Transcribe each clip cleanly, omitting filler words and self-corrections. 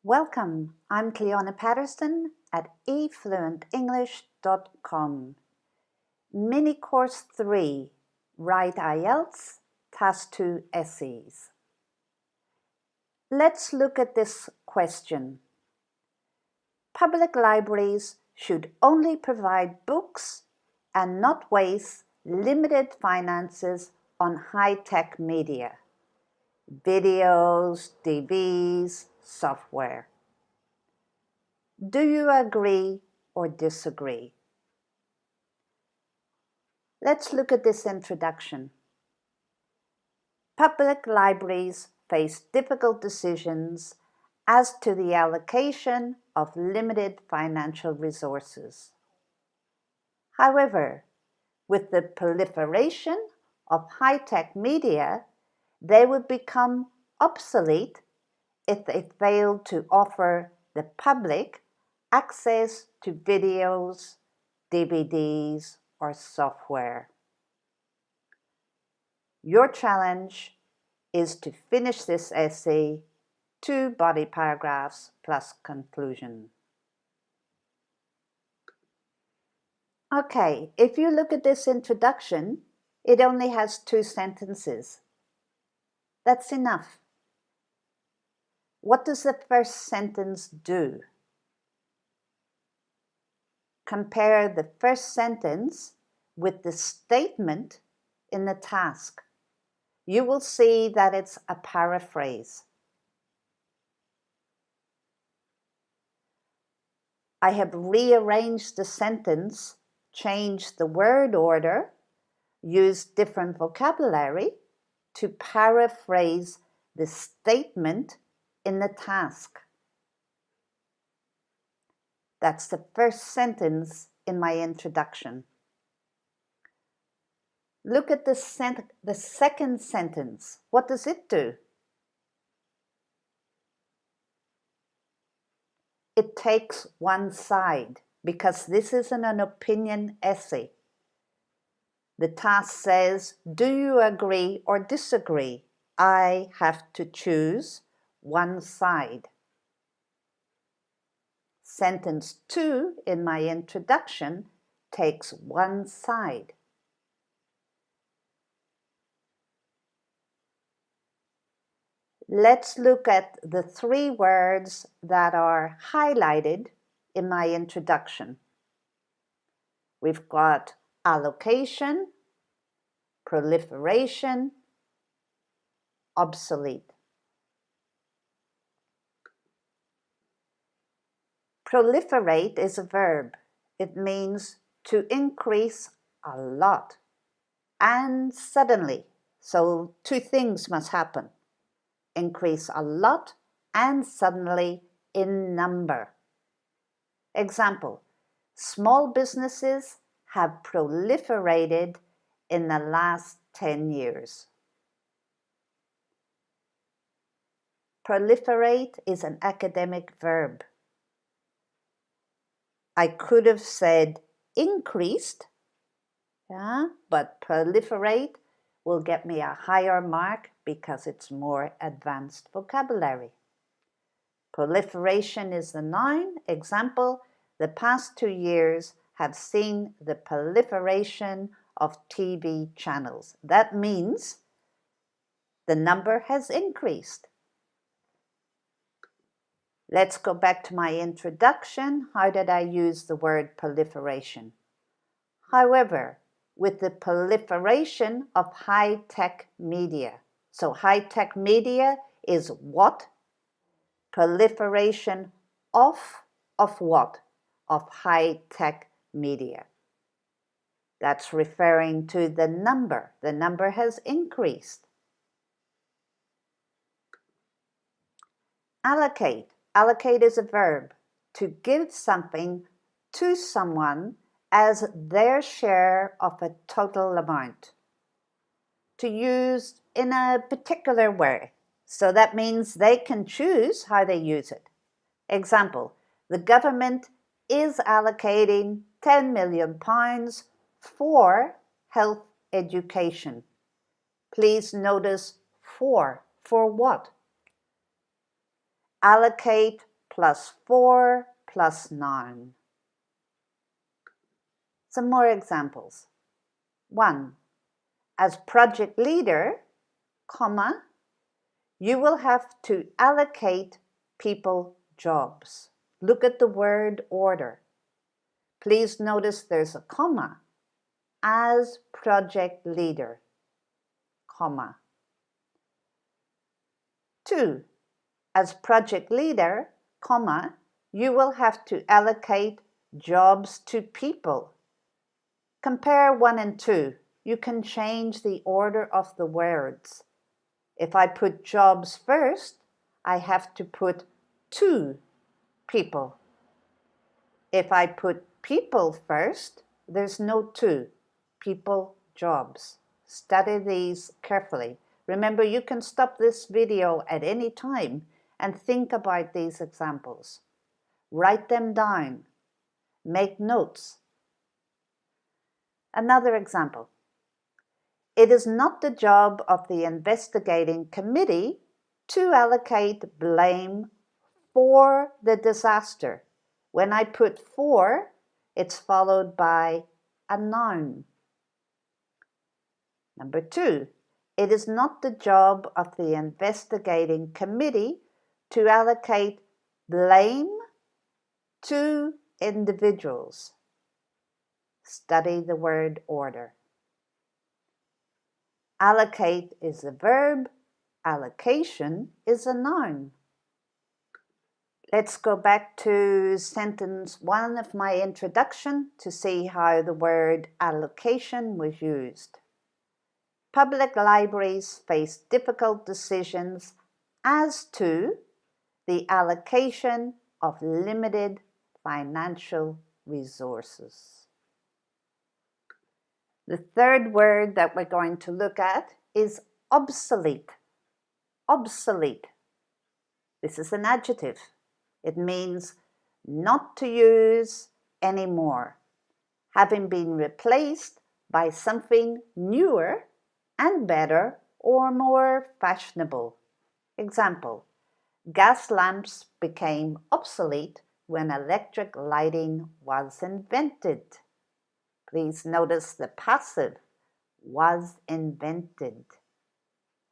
Welcome, I'm Cleona Patterson at efluentenglish.com. Mini Course 3, Write IELTS, Task 2 Essays. Let's look at this question. Public libraries should only provide books and not waste limited finances on high-tech media, videos, DVDs, software. Do you agree or disagree? Let's look at this introduction. Public libraries face difficult decisions as to the allocation of limited financial resources. However, with the proliferation of high-tech media, they would become obsolete if they failed to offer the public access to videos, DVDs, or software. Your challenge is to finish this essay 2 body paragraphs plus conclusion. Okay, if you look at this introduction, it only has 2 sentences. That's enough. What does the first sentence do? Compare the first sentence with the statement in the task. You will see that it's a paraphrase. I have rearranged the sentence, changed the word order, used different vocabulary to paraphrase the statement in the task. That's the first sentence in my introduction. Look at the second sentence. What does it do? It takes one side because this isn't an opinion essay. The task says, do you agree or disagree? I have to choose one side. Sentence 2 in my introduction takes one side. Let's look at the 3 words that are highlighted in my introduction. We've got allocation, proliferation, obsolete. Proliferate is a verb. It means to increase a lot and suddenly. So 2 things must happen. Increase a lot and suddenly in number. Example, small businesses have proliferated in the last 10 years. Proliferate is an academic verb. I could have said increased, but proliferate will get me a higher mark because it's more advanced vocabulary. Proliferation is the noun. Example, the past 2 years have seen the proliferation of TV channels. That means the number has increased. Let's go back to my introduction. How did I use the word proliferation? However, with the proliferation of high-tech media. So high-tech media is what? Proliferation of what? Of high-tech media. That's referring to the number. The number has increased. Allocate. Allocate is a verb. To give something to someone as their share of a total amount. To use in a particular way. So that means they can choose how they use it. Example, the government is allocating £10 million for health education. Please notice for what? Allocate plus 4 plus 9. Some more examples. 1. As project leader, comma, you will have to allocate people jobs. Look at the word order. Please notice there's a comma. As project leader, comma. 2. As project leader, comma, you will have to allocate jobs to people. Compare 1 and 2. You can change the order of the words. If I put jobs first, I have to put 2 people. If I put people first, there's no 2. People, jobs. Study these carefully. Remember, you can stop this video at any time and think about these examples. Write them down. Make notes. Another example. It is not the job of the investigating committee to allocate blame for the disaster. When I put for, it's followed by a noun. Number 2, it is not the job of the investigating committee to allocate blame to individuals. Study the word order. Allocate is a verb, allocation is a noun. Let's go back to sentence 1 of my introduction to see how the word allocation was used. Public libraries face difficult decisions as to the allocation of limited financial resources. The third word that we're going to look at is obsolete. Obsolete. This is an adjective. It means not to use anymore, having been replaced by something newer and better or more fashionable. Example, gas lamps became obsolete when electric lighting was invented. Please notice the passive, was invented.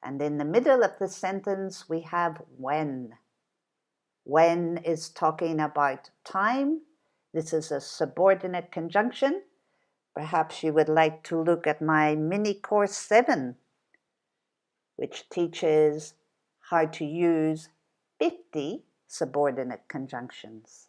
And in the middle of the sentence, we have when. When is talking about time. This is a subordinate conjunction. Perhaps you would like to look at my mini course 7, which teaches how to use 50 subordinate conjunctions.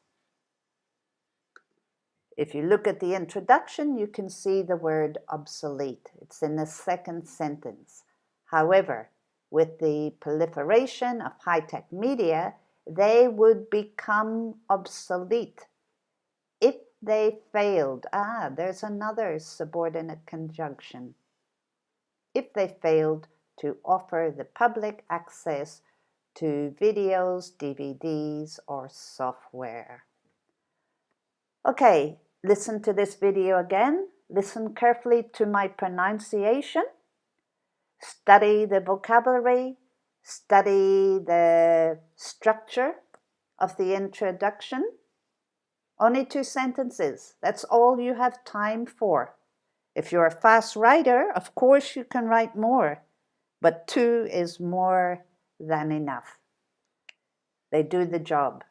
If you look at the introduction, you can see the word obsolete. It's in the second sentence. However, with the proliferation of high-tech media, they would become obsolete if they failed. There's another subordinate conjunction. If they failed to offer the public access to videos, DVDs, or software. Okay, listen to this video again. Listen carefully to my pronunciation. Study the vocabulary. Study the structure of the introduction. Only 2 sentences. That's all you have time for. If you're a fast writer, of course you can write more, but 2 is more than enough. They do the job.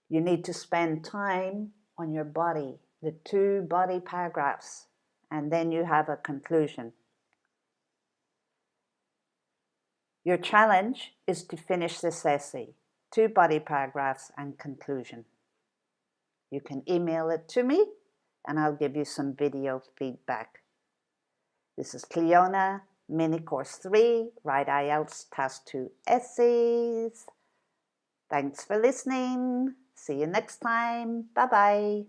You need to spend time on your body, the 2 body paragraphs, and then you have a conclusion. Your challenge is to finish this essay, 2 body paragraphs and conclusion. You can email it to me and I'll give you some video feedback. This is Cleona, Mini Course 3, Write IELTS Task 2 Essays. Thanks for listening. See you next time. Bye-bye.